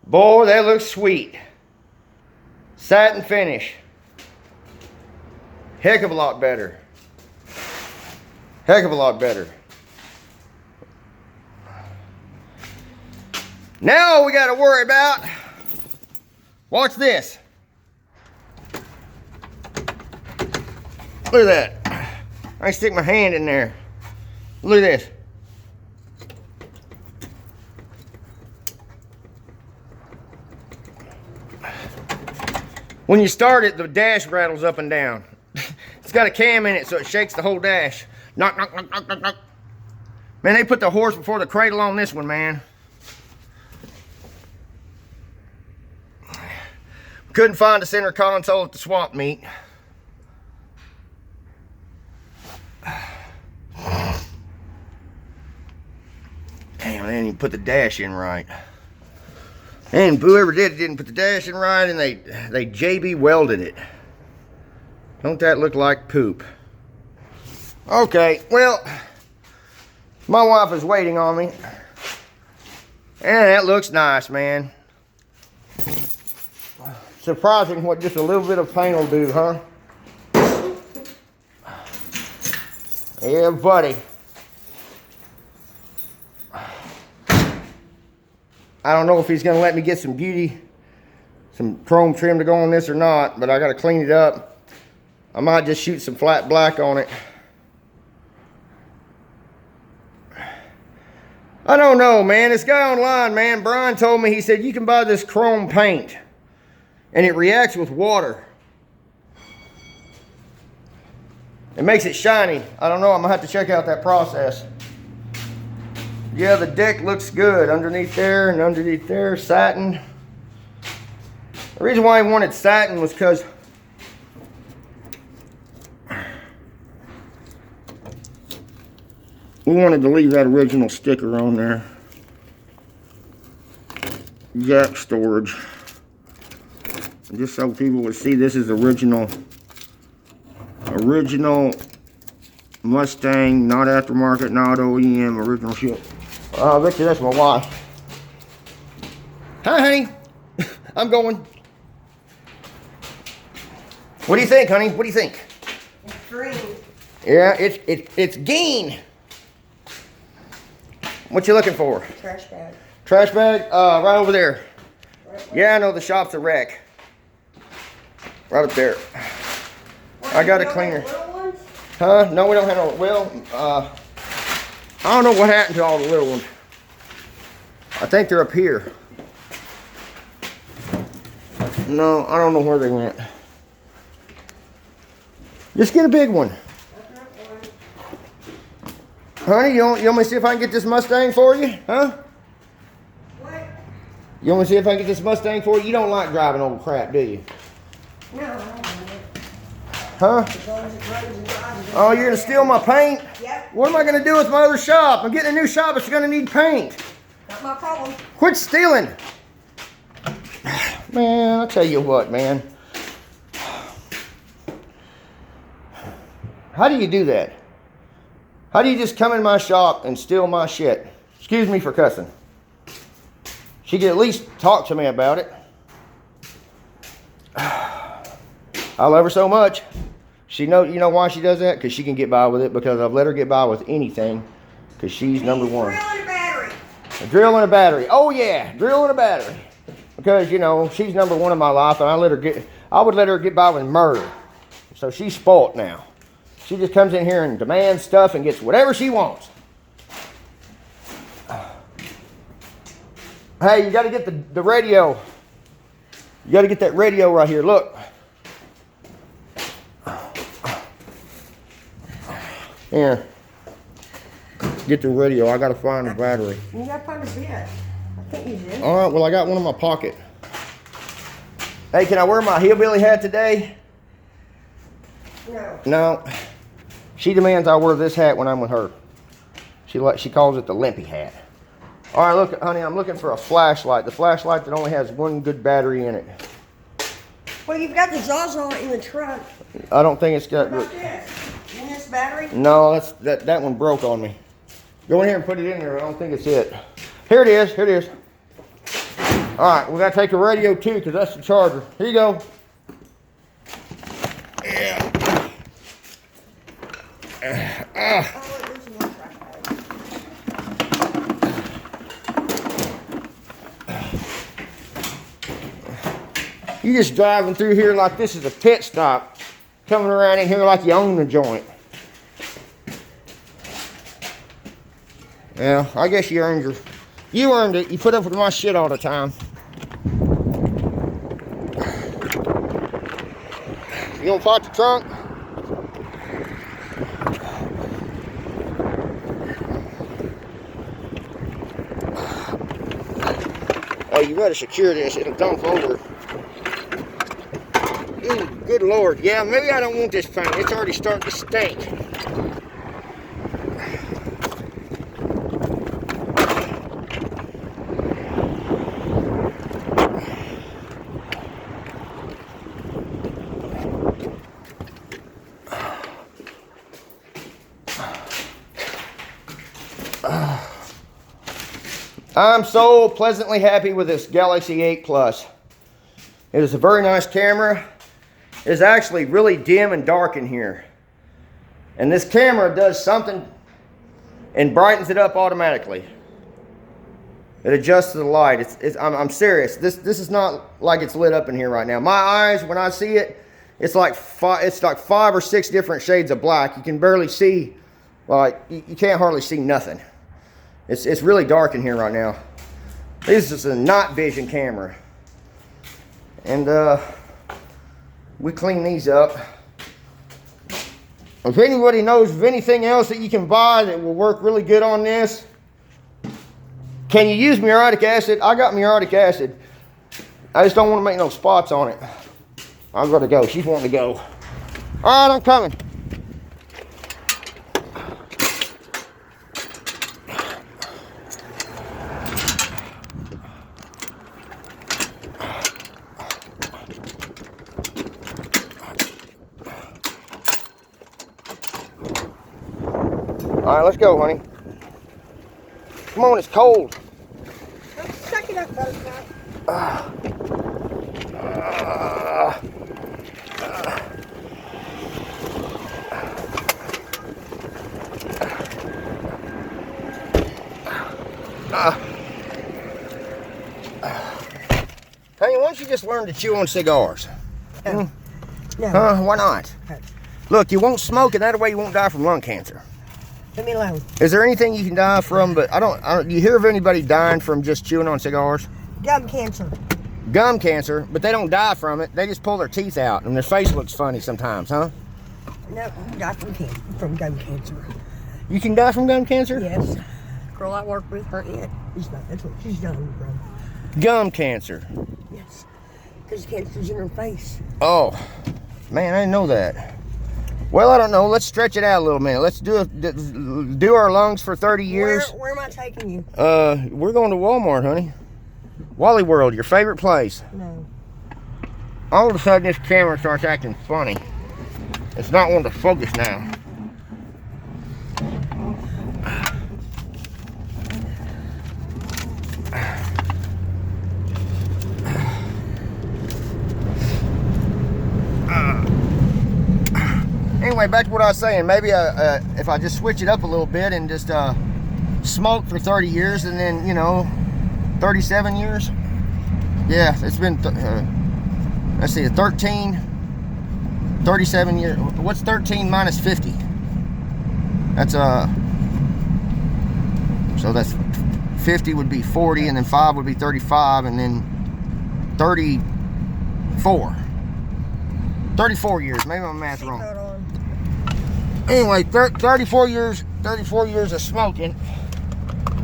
Boy, that looks sweet. Satin finish. Heck of a lot better. Heck of a lot better. Now all we got to worry about, watch this. Look at that. I stick my hand in there. Look at this. When you start it, the dash rattles up and down. It's got a cam in it, so it shakes the whole dash. Knock, knock, knock, knock, knock, knock. Man, they put the horse before the cradle on this one, man. Couldn't find a center console at the swap meet. Damn, they didn't even put the dash in right. And whoever did it didn't put the dash in right, and they JB welded it. Don't that look like poop? Okay, well, my wife is waiting on me. And that looks nice, man. Surprising what just a little bit of paint will do, huh? Yeah, buddy. I don't know if he's gonna let me get some chrome trim to go on this or not, but I gotta clean it up. I might just shoot some flat black on it. I don't know, man. This guy online, man, Brian told me, he said, you can buy this chrome paint and it reacts with water. It makes it shiny. I don't know, I'm gonna have to check out that process. Yeah, the deck looks good underneath there and underneath there, satin. The reason why I wanted satin was because we wanted to leave that original sticker on there. Jack storage. Just so people would see this is original Mustang, not aftermarket, not OEM, original shit. I bet you that's my wife. Hi, honey. I'm going. What do you think, honey? What do you think? It's green. Yeah, it's green. What you looking for? Trash bag. Trash bag? Right over there. Right. Yeah, I know the shop's a wreck. Right up there. I got a cleaner. Huh? No, we don't have no. Well, I don't know what happened to all the little ones. I think they're up here. No, I don't know where they went. Just get a big one. Honey, you want me to see if I can get this Mustang for you? Huh? What? You want me to see if I can get this Mustang for you? You don't like driving old crap, do you? No, I don't want it. Huh? As long as it runs and drives. Oh, you're gonna steal my paint? Yep. What am I gonna do with my other shop? I'm getting a new shop, it's gonna need paint. Not my problem. Quit stealing. Man, I'll tell you what, man. How do you do that? How do you just come in my shop and steal my shit? Excuse me for cussing. She could at least talk to me about it. I love her so much. You know why she does that? Because she can get by with it, because I've let her get by with anything, because she's number one. Drill and a battery. A drill and a battery. Oh yeah, drill and a battery. Because, you know, she's number one in my life, and I would let her get by with murder. So she's spoilt now. She just comes in here and demands stuff and gets whatever she wants. Hey, you got to get the radio. You got to get that radio right here. Look. Here. Get the radio. I got to find the battery. You got to find a bit. I think you did. All right, well, I got one in my pocket. Hey, can I wear my hillbilly hat today? No. No. She demands I wear this hat when I'm with her. She calls it the limpy hat. All right, look, honey, I'm looking for a flashlight. The flashlight that only has one good battery in it. Well, you've got the Zaza in the trunk. I don't think it's got. What about this? In this battery? No, that one broke on me. Go in here and put it in there. I don't think it's it. Here it is. Here it is. All right, we gotta take the radio too, because that's the charger. Here you go. Yeah. You just driving through here like this is a pit stop. Coming around in here like you own the joint. Yeah, I guess you earned it. You put up with my shit all the time. You gonna pop the trunk? Oh, you better secure this. It'll dump over. Ooh, good Lord. Yeah, maybe I don't want this paint. It's already starting to stink. I'm so pleasantly happy with this Galaxy 8 Plus. It is a very nice camera. It is actually really dim and dark in here. And this camera does something and brightens it up automatically. It adjusts to the light. I'm serious. This is not like it's lit up in here right now. My eyes, when I see it, it's like 5 or 6 different shades of black. You can barely see, like you can't hardly see nothing. It's really dark in here right now. This is a night vision camera. And we clean these up. If anybody knows of anything else that you can buy that will work really good on this, can you use muriatic acid? I got muriatic acid. I just don't want to make no spots on it. I'm gonna go. She's wanting to go. All right, I'm coming. All right, let's go, honey. Come on, it's cold. Suck it up, Buttercup. Hey, why don't you just learn to chew on cigars? No. Why not? No. Look, you won't smoke, and that way you won't die from lung cancer. Leave me alone. Is there anything you can die from? But I don't. You hear of anybody dying from just chewing on cigars? Gum cancer. Gum cancer, but they don't die from it. They just pull their teeth out, and their face looks funny sometimes, huh? No, you die from gum cancer. You can die from gum cancer? Yes. Girl I work with, her aunt, that's what she's dying from. Gum cancer. Yes. Because cancer's in her face. Oh, man, I didn't know that. Well, I don't know. Let's stretch it out a little minute. Let's do our lungs for 30 years. Where am I taking you? We're going to Walmart, honey. Wally World, your favorite place. No. All of a sudden, this camera starts acting funny. It's not wanting to focus now. Anyway, back to what I was saying. Maybe if I just switch it up a little bit and just smoke for 30 years and then, 37 years. Yeah, it's been, let's see, 37 years. What's 13 minus 50? That's, so that's 50 would be 40, and then 5 would be 35, and then 34. 34 years. Maybe my math's wrong. Anyway, 34 years of smoking,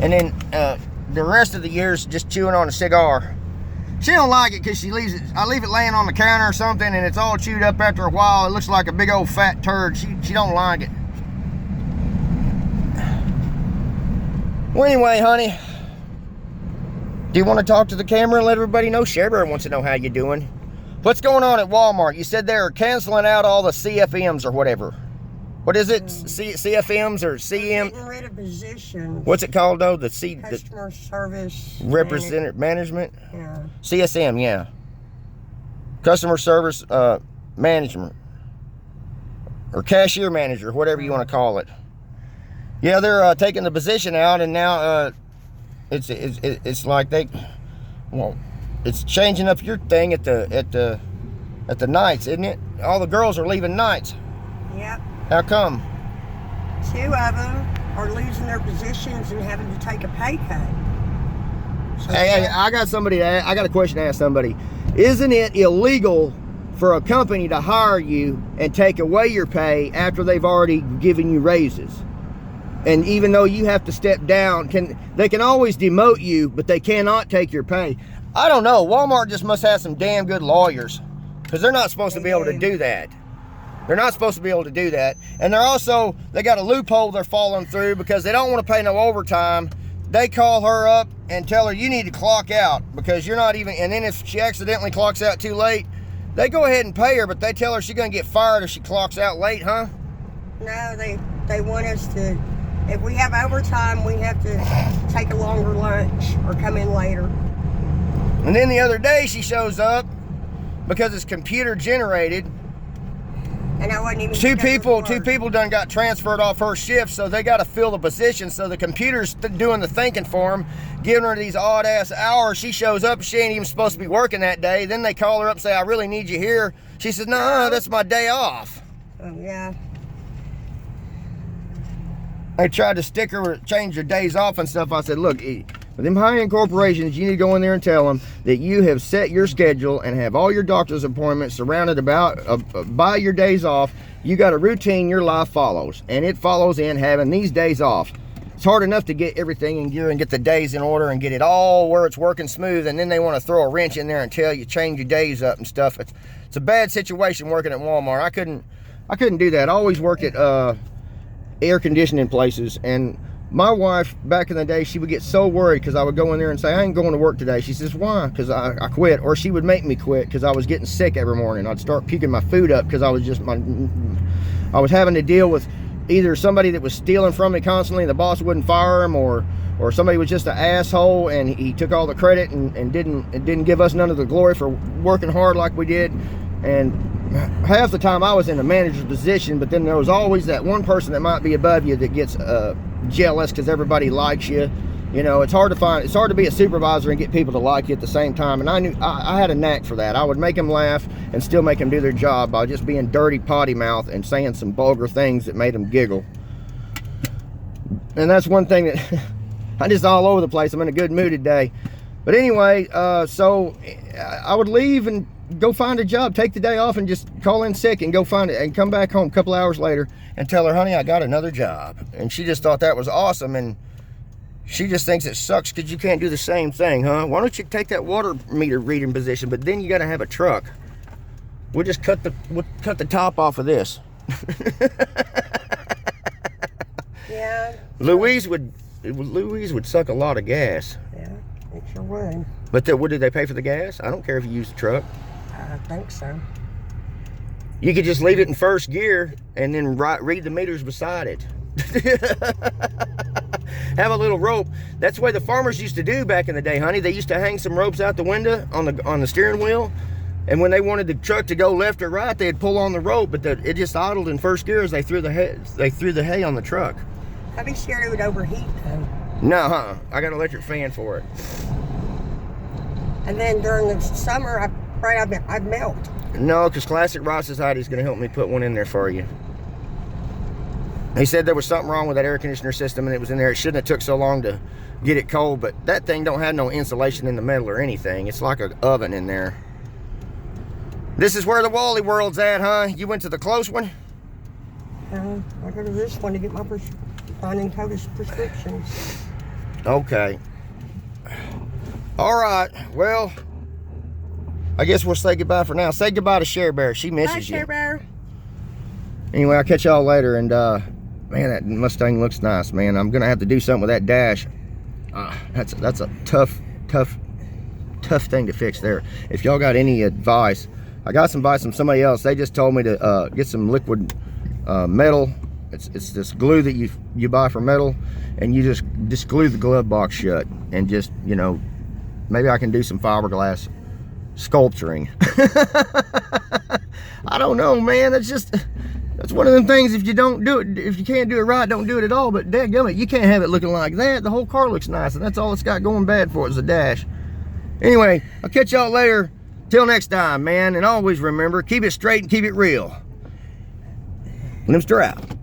and then the rest of the years just chewing on a cigar. She don't like it because she leaves it. I leave it laying on the counter or something, and it's all chewed up after a while. It looks like a big old fat turd. She don't like it. Well, anyway, honey, do you want to talk to the camera and let everybody know? Sherry wants to know how you're doing. What's going on at Walmart? You said they're canceling out all the CFMs or whatever. What is it? CFMs or CM? Getting rid of positions. What's it called though? The Customer service management. Yeah. CSM, yeah. Customer service management or cashier manager, whatever you want to call it. Yeah, they're taking the position out, and now it's like it's changing up your thing at the nights, isn't it? All the girls are leaving nights. Yep. How come? 2 of them are losing their positions and having to take a pay cut. So Hey, I got a question to ask somebody. Isn't it illegal for a company to hire you and take away your pay after they've already given you raises? And even though you have to step down, they can always demote you, but they cannot take your pay. I don't know. Walmart just must have some damn good lawyers, because they're not supposed to be able to do that. They're not supposed to be able to do that. And they got a loophole they're falling through because they don't want to pay no overtime. They call her up and tell her, you need to clock out because you're not even, and then if she accidentally clocks out too late, they go ahead and pay her, but they tell her she's going to get fired if she clocks out late, huh? No, they want us to, if we have overtime, we have to take a longer lunch or come in later. And then the other day she shows up because it's computer generated. And I wasn't even Two people done got transferred off her shift, so they got to fill the position. So the computer's doing the thinking for them, giving her these odd ass hours. She shows up, she ain't even supposed to be working that day. Then they call her up and say, I really need you here. She says, no, that's my day off. Oh, yeah. They tried to stick her or change her days off and stuff. I said, look, with them high-end corporations, you need to go in there and tell them that you have set your schedule and have all your doctor's appointments surrounded by your days off. You got a routine your life follows, and it follows in having these days off. It's hard enough to get everything in gear and get the days in order and get it all where it's working smooth, and then they want to throw a wrench in there and tell you change your days up and stuff. It's a bad situation working at Walmart. I couldn't do that. I always work at air conditioning places, and my wife back in the day, she would get so worried because I would go in there and say, I ain't going to work today. She says, why? Because I quit. Or she would make me quit because I was getting sick every morning. I'd start puking my food up because I was having to deal with either somebody that was stealing from me constantly and the boss wouldn't fire him, or somebody was just an asshole and he took all the credit and didn't give us none of the glory for working hard like we did. And half the time I was in a manager's position, but then there was always that one person that might be above you that gets jealous because everybody likes you. You know, it's hard to be a supervisor and get people to like you at the same time. And I had a knack for that. I would make them laugh and still make them do their job by just being dirty potty mouth and saying some vulgar things that made them giggle. And that's one thing that I'm just all over the place. I'm in a good mood today. But anyway, so I would leave and go find a job, take the day off and just call in sick and go find it and come back home a couple hours later and tell her, honey, I got another job. And she just thought that was awesome. And she just thinks it sucks because you can't do the same thing, huh? Why don't you take that water meter reading position, but then you got to have a truck. We'll just cut the top off of this. Yeah. Louise would suck a lot of gas. Yeah, it sure would. But what did they pay for the gas? I don't care if you use the truck. I think so. You could just leave it in first gear and then read the meters beside it. Have a little rope. That's the way the farmers used to do back in the day, honey. They used to hang some ropes out the window on the steering wheel, and when they wanted the truck to go left or right, they'd pull on the rope, but it just idled in first gear as they threw the hay on the truck. I'd be scared it would overheat though. No, I got an electric fan for it. And then during the summer, I'm afraid I'd melt. No, because Classic Rod Society is going to help me put one in there for you. He said there was something wrong with that air conditioner system and it was in there. It shouldn't have took so long to get it cold, but that thing don't have no insulation in the metal or anything. It's like an oven in there. This is where the Wally World's at, huh? You went to the close one? I go to this one to get my finding CODIS prescriptions. Okay. All right. Well, I guess we'll say goodbye for now. Say goodbye to Share Bear. She misses you. Bye, Share Bear. Anyway, I'll catch y'all later. And man, that Mustang looks nice, man. I'm gonna have to do something with that dash. That's a tough thing to fix there. If y'all got any advice, I got some advice from somebody else. They just told me to get some liquid metal It's this glue that you buy for metal, and you just glue the glove box shut, and just, you know, maybe I can do some fiberglass sculpturing. I don't know, man. That's one of them things. If you don't do it, if you can't do it right, don't do it at all. But dadgummit, you can't have it looking like that. The whole car looks nice, and that's all it's got going bad for it is the dash. Anyway, I'll catch y'all later. Till next time, man. And always remember, keep it straight and keep it real. Limster out.